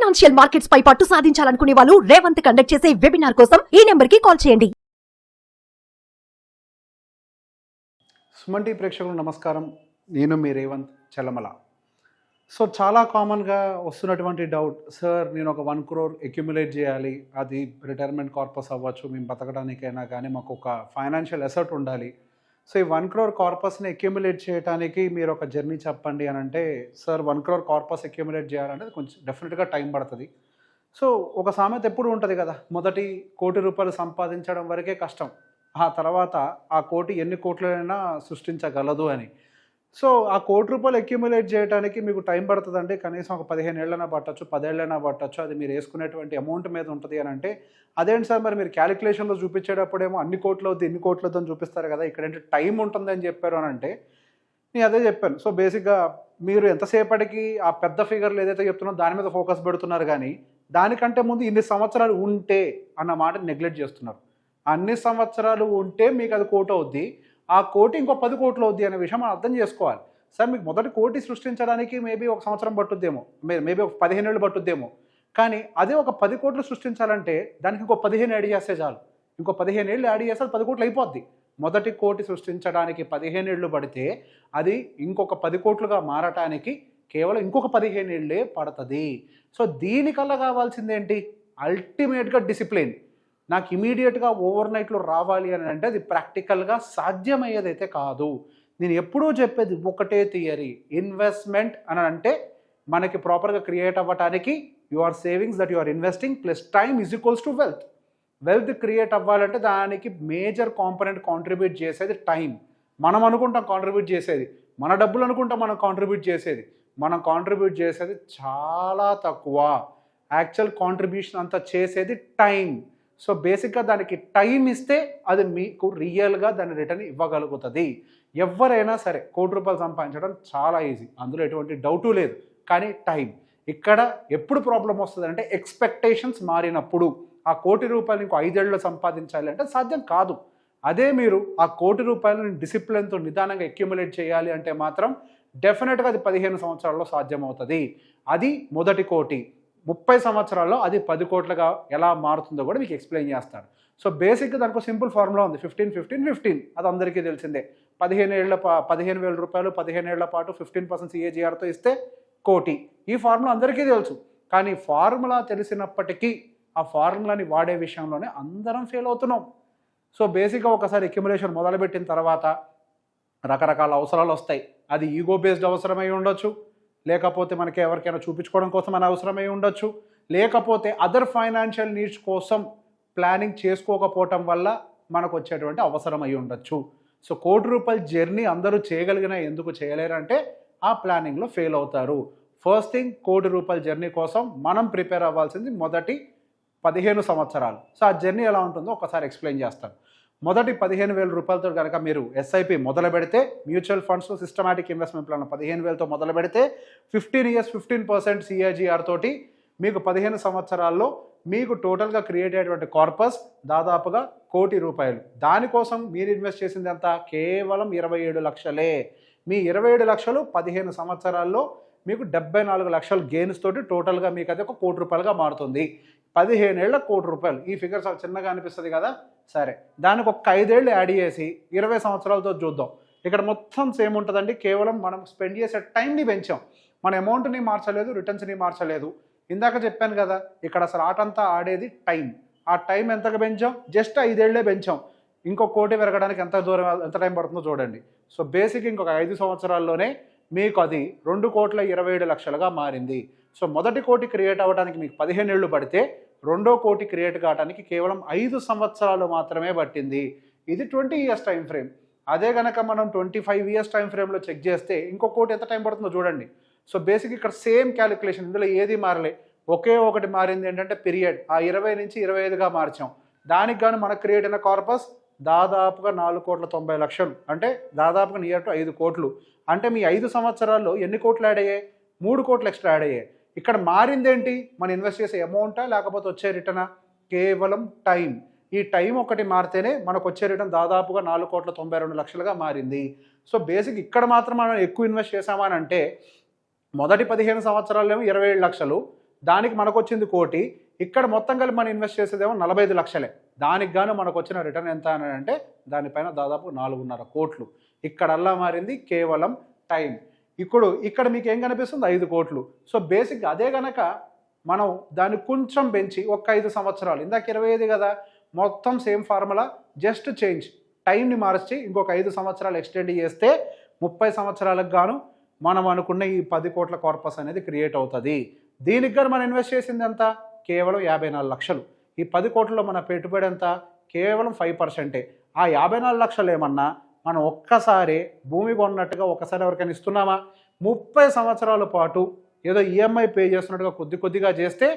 Financial markets పై పట్టు సాధించాలనుకునే వాళ్ళు Revanth conduct చేసే వెబినార్ కోసం ఈ నెంబర్ కి కాల్ చేయండి. సుమన్ టీవీ ప్రేక్షకులకు నమస్కారం. నేను మీ రేవంత్ చల్లమల. సో చాలా కామన్గా వస్తున్నటువంటి డౌట్, సార్ నేను ఒక 1 crore అక్యుములేట్ చేయాలి, అది రిటైర్మెంట్ కార్పస్ అవ్వచ్చు, మేము బతకడానికైనా కానీ మాకు ఒక ఫైనాన్షియల్ అసెట్ ఉండాలి. సో ఈ 1 crore కార్పస్ని అక్యుములేట్ చేయడానికి మీరు ఒక జర్నీ చెప్పండి అని అంటే, సార్ 1 crore కార్పస్ అక్యుములేట్ చేయాలంటే కొంచెం డెఫినెట్గా టైం పడుతుంది. సో ఒక సామెత ఎప్పుడు ఉంటుంది కదా, మొదటి ₹1 కోటి సంపాదించడం వరకే కష్టం, ఆ తర్వాత ఆ కోటి ఎన్ని కోట్లైనా సృష్టించగలదు అని. సో ఆ ₹1 కోటి అక్యుములేట్ చేయడానికి మీకు టైం పడుతుందండి, కనీసం ఒక 15 ఏళ్ళైనా పట్టచ్చు, 10 ఏళ్ళైనా పట్టచ్చు, అది మీరు వేసుకునేటువంటి అమౌంట్ మీద ఉంటుంది అని అంటే, అదేంటి సార్ మరి మీరు క్యాలిక్యులేషన్లో చూపించేటప్పుడేమో అన్ని కోట్లు అవుద్ది ఇన్ని కోట్లు అవుద్ది అని చూపిస్తారు కదా, ఇక్కడేంటి టైం ఉంటుంది అని చెప్పారు అని అంటే, నేను అదే చెప్పాను. సో బేసిక్గా మీరు ఎంతసేపటికి ఆ పెద్ద ఫిగర్లు ఏదైతే చెప్తున్నారో దాని మీద ఫోకస్ పెడుతున్నారు, కానీ దానికంటే ముందు ఇన్ని సంవత్సరాలు ఉంటే అన్న మాట నెగ్లెక్ట్ చేస్తున్నారు. అన్ని సంవత్సరాలు ఉంటే మీకు అది కోటి అవుద్ది, ఆ కోటి ఇంకో 10 కోట్లు అవుద్ది అనే విషయం మనం అర్థం చేసుకోవాలి. సార్ మీకు మొదటి కోటి సృష్టించడానికి మేబీ ఒక సంవత్సరం పట్టుద్దేమో, మేబీ ఒక 15 ఏళ్ళు పట్టుద్దేమో, కానీ అదే ఒక 10 కోట్లు సృష్టించాలంటే దానికి ఇంకో 15 యాడ్ చేస్తే చాలు. ఇంకో 15 ఏళ్ళు యాడ్ చేస్తే 10 కోట్లు అయిపోద్ది. మొదటి కోటి సృష్టించడానికి 15 ఏళ్ళు పడితే అది ఇంకొక 10 కోట్లుగా మారటానికి కేవలం ఇంకొక 15 ఏళ్ళే పడుతుంది. సో దీనికల్లా కావాల్సిందేంటి, అల్టిమేట్గా డిసిప్లిన్. నాకు ఇమీడియట్గా ఓవర్ నైట్లో రావాలి అని అంటే అది ప్రాక్టికల్గా సాధ్యమయ్యేదైతే కాదు. నేను ఎప్పుడూ చెప్పేది ఒకటే థియరీ, ఇన్వెస్ట్మెంట్ అని అంటే మనకి ప్రాపర్గా క్రియేట్ అవ్వటానికి your savings that you are investing plus time is equals to wealth. Wealth create అవ్వాలంటే దానికి మేజర్ కాంపోనెంట్ కాంట్రిబ్యూట్ చేసేది టైం. మనం అనుకుంటాం కాంట్రిబ్యూట్ చేసేది, మన డబ్బులు అనుకుంటాం మనం కాంట్రిబ్యూట్ చేసేది, మనం కాంట్రిబ్యూట్ చేసేది చాలా తక్కువ. యాక్చువల్ కాంట్రిబ్యూషన్ అంతా చేసేది టైం. సో బేసిక్గా దానికి టైం ఇస్తే అది మీకు రియల్గా దాని రిటర్న్ ఇవ్వగలుగుతుంది. ఎవరైనా సరే ₹1 కోటి సంపాదించడం చాలా ఈజీ, అందులో ఎటువంటి డౌటు లేదు. కానీ టైం ఇక్కడ ఎప్పుడు ప్రాబ్లం వస్తుంది అంటే, ఎక్స్పెక్టేషన్స్ మారినప్పుడు. ఆ ₹1 కోటి ఇంకో 5 ఏళ్ళలో సంపాదించాలి అంటే సాధ్యం కాదు. అదే మీరు ఆ ₹1 కోటి డిసిప్లిన్తో నిదానంగా అక్యుములేట్ చేయాలి అంటే మాత్రం డెఫినెట్గా అది 15 సంవత్సరాల్లో సాధ్యమవుతుంది. అది మొదటి కోటి. 30 సంవత్సరాల్లో అది 10 కోట్లుగా ఎలా మారుతుందో కూడా మీకు ఎక్స్ప్లెయిన్ చేస్తాను. సో బేసిక్గా దానికి సింపుల్ ఫార్ములా ఉంది, 15-15-15. అది అందరికీ తెలిసిందే. 15,000 రూపాయలు 15 ఏళ్ల పాటు 15% CAGRతో ఇస్తే కోటి. ఈ ఫార్ములా అందరికీ తెలుసు. కానీ ఫార్ములా తెలిసినప్పటికీ ఆ ఫార్ములాని వాడే విషయంలోనే అందరం ఫెయిల్ అవుతున్నాం. సో బేసిక్గా ఒకసారి అక్యుములేషన్ మొదలుపెట్టిన తర్వాత రకరకాల అవసరాలు వస్తాయి. అది ఈగో బేస్డ్ అవసరమై ఉండొచ్చు, లేకపోతే మనకి ఎవరికైనా చూపించుకోవడం కోసం అని అవసరమై ఉండొచ్చు, లేకపోతే అదర్ ఫైనాన్షియల్ నీడ్స్ కోసం ప్లానింగ్ చేసుకోకపోవటం వల్ల మనకు వచ్చేటువంటి అవసరం అయి ఉండొచ్చు. సో ₹1 కోటి జర్నీ అందరూ చేయగలిగినా ఎందుకు చేయలేరంటే ఆ ప్లానింగ్లో ఫెయిల్ అవుతారు. ఫస్ట్ థింగ్, ₹1 కోటి జర్నీ కోసం మనం ప్రిపేర్ అవ్వాల్సింది మొదటి 15 సంవత్సరాలు. సో ఆ జర్నీ ఎలా ఉంటుందో ఒకసారి ఎక్స్ప్లెయిన్ చేస్తాను. మొదటి ₹15,000 కనుక మీరు SIP మొదలు పెడితే, మ్యూచువల్ ఫండ్స్లో సిస్టమాటిక్ ఇన్వెస్ట్మెంట్ ప్లాన్ 15,000తో మొదలు పెడితే 15 years 15% CAGR తోటి మీకు 15 సంవత్సరాల్లో మీకు టోటల్గా క్రియేట్ అయ్యేటువంటి కార్పస్ దాదాపుగా ₹1 కోటి. దానికోసం మీరు ఇన్వెస్ట్ చేసింది ఎంత, కేవలం 27 లక్షలే. మీ 27 లక్షలు 15 సంవత్సరాల్లో మీకు 74 లక్షల గెయిన్స్ తోటి టోటల్గా మీకు అది ₹1 కోటిగా మారుతుంది. 15 ఏళ్ళ ₹1 కోటి. ఈ ఫిగర్ చాలా చిన్నగా అనిపిస్తుంది కదా, సరే దానికి ఒక 5 ఏళ్ళు యాడ్ చేసి 20 సంవత్సరాలతో చూద్దాం. ఇక్కడ మొత్తం సేమ్ ఉంటుందండి, కేవలం మనం స్పెండ్ చేసే టైంని పెంచాం, మన అమౌంట్ని మార్చలేదు, రిటర్న్స్ని మార్చలేదు. ఇందాక చెప్పాను కదా, ఇక్కడ అసలు ఆటంతా ఆడేది టైం. ఆ టైం ఎంతగా పెంచాం, జస్ట్ 5 ఏళ్లే పెంచాం. ఇంకో కోటి పెరగడానికి ఎంత టైం పడుతుందో చూడండి. సో బేసిక్ ఇంకొక 5 సంవత్సరాల్లోనే మీకు అది ₹2,27,00,000గా మారింది. సో మొదటి కోటి క్రియేట్ అవ్వడానికి మీకు 15 ఏళ్ళు పడితే, రెండో కోటి క్రియేట్ కావడానికి కేవలం 5 సంవత్సరాలు మాత్రమే పట్టింది. ఇది 20 years టైం ఫ్రేమ్. అదే కనుక మనం 25 years టైం ఫ్రేమ్లో చెక్ చేస్తే ఇంకో కోటి ఎంత టైం పడుతుందో చూడండి. సో బేసిక్ ఇక్కడ సేమ్ క్యాలిక్యులేషన్, ఇందులో ఏది మారలే, ఒకే ఒకటి మారింది ఏంటంటే పీరియడ్. ఆ 20 నుంచి 25గా మార్చాం. దానికి కానీ మనకు క్రియేట్ అయిన కార్పస్ దాదాపుగా ₹4,90,00,000, అంటే దాదాపుగా నియర్ టు 5 కోట్లు. అంటే మీ 5 సంవత్సరాల్లో ఎన్ని కోట్లు యాడ్ అయ్యాయి, 3 కోట్లు ఎక్స్ట్రా యాడ్ అయ్యాయి. ఇక్కడ మారిందేంటి, మనం ఇన్వెస్ట్ చేసే అమౌంటా లేకపోతే వచ్చే రిటర్నా, కేవలం టైం. ఈ టైం ఒకటి మారితేనే మనకు వచ్చే రిటర్న్ దాదాపుగా 4,92,00,000గా మారింది. సో బేసిక్ ఇక్కడ మాత్రం మనం ఎక్కువ ఇన్వెస్ట్ చేసామని అంటే, మొదటి 15 సంవత్సరాల్లో 27 లక్షలు, దానికి మనకు వచ్చింది 1 కోటి, ఇక్కడ మొత్తం కలిపి మనం ఇన్వెస్ట్ చేసేదేమో 45 లక్షలే. దానికి గాను మనకు వచ్చిన రిటర్న్ ఎంత అని అంటే దానిపైన దాదాపు 4.5 కోట్లు. ఇక్కడల్లా మారింది కేవలం టైం. ఇక్కడ మీకు ఏం కనిపిస్తుంది 5 కోట్లు. సో బేసిక్గా అదే గనక మనం దాన్ని కొంచెం పెంచి ఒక 5 సంవత్సరాలు, ఇందాక 25 కదా, మొత్తం సేమ్ ఫార్ములా, జస్ట్ చేంజ్, టైంని మార్చి ఇంకొక 5 సంవత్సరాలు ఎక్స్టెండ్ చేస్తే 30 సంవత్సరాలకు గాను మనం అనుకున్న ఈ 10 కోట్ల కార్పస్ అనేది క్రియేట్ అవుతుంది. దీనికి గాను మనం ఇన్వెస్ట్ చేసింది ఎంత? కేవలం 54 లక్షలు. ఈ 10 కోట్లలో మన పెట్టుబడి ఎంత? కేవలం 5%. ఆ 54 లక్షలు ఏమన్నా మనం ఒక్కసారి భూమి కొన్నట్టుగా ఒక్కసారి ఎవరికైనా ఇస్తున్నామా? 30 సంవత్సరాల పాటు ఏదో ఈఎంఐ పే చేస్తున్నట్టుగా కొద్దిగా చేస్తే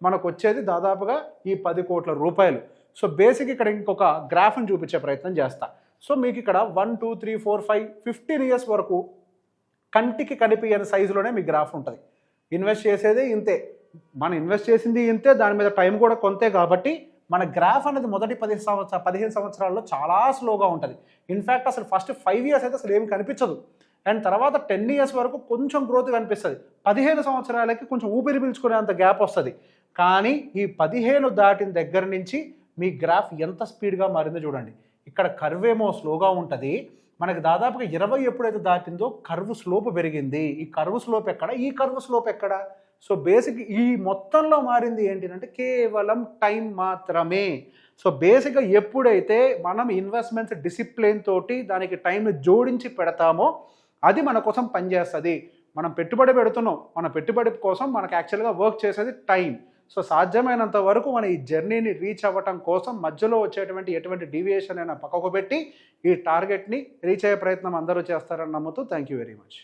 మనకు వచ్చేది దాదాపుగా ఈ 10 కోట్ల రూపాయలు. సో బేసిక్ ఇక్కడ ఇంకొక గ్రాఫ్ని చూపించే ప్రయత్నం చేస్తా. సో మీకు ఇక్కడ 1, 2, 3, 4, 5, 15 ఇయర్స్ వరకు కంటికి కనిపించని సైజులోనే మీ గ్రాఫ్ ఉంటుంది. ఇన్వెస్ట్ చేసేదే ఇంతే, మనం ఇన్వెస్ట్ చేసింది ఇంతే, దాని మీద టైం కూడా కొంతే. కాబట్టి మన గ్రాఫ్ అనేది మొదటి 15 సంవత్సరాల్లో చాలా స్లోగా ఉంటుంది. ఇన్ఫ్యాక్ట్ అసలు ఫస్ట్ 5 ఇయర్స్ అయితే అసలు ఏమి కనిపించదు. అండ్ తర్వాత 10 ఇయర్స్ వరకు కొంచెం గ్రోత్ కనిపిస్తుంది. 15 సంవత్సరాలకి కొంచెం ఊపిరి పీల్చుకునేంత గ్యాప్ వస్తుంది. కానీ ఈ 15 దాటిన దగ్గర నుంచి మీ గ్రాఫ్ ఎంత స్పీడ్గా మారిందో చూడండి. ఇక్కడ కర్వ్ ఏమో స్లోగా ఉంటుంది, మనకి దాదాపుగా 20 ఎప్పుడైతే దాటిందో కర్వ్ స్లోప్ పెరిగింది. ఈ కర్వ్ స్లోప్ ఎక్కడ? ఈ కర్వ్ స్లోప్ ఎక్కడ? సో బేసిక్ ఈ మొత్తంలో మారింది ఏంటంటే కేవలం టైం మాత్రమే. సో బేసిక్గా ఎప్పుడైతే మనం ఇన్వెస్ట్మెంట్స్ డిసిప్లిన్ తోటి దానికి టైంని జోడించి పెడతామో అది మన కోసం పనిచేస్తుంది. మనం పెట్టుబడి పెడుతున్నాం, మన పెట్టుబడి కోసం మనకు యాక్చువల్గా వర్క్ చేసేది టైం. సో సాధ్యమైనంత వరకు మన ఈ జర్నీని రీచ్ అవ్వటం కోసం మధ్యలో వచ్చేటువంటి ఎటువంటి డీవియేషన్ అయినా పక్కకు పెట్టి ఈ టార్గెట్ని రీచ్ అయ్యే ప్రయత్నం అందరూ చేస్తారని నమ్ముతూ థ్యాంక్ యూ వెరీ మచ్.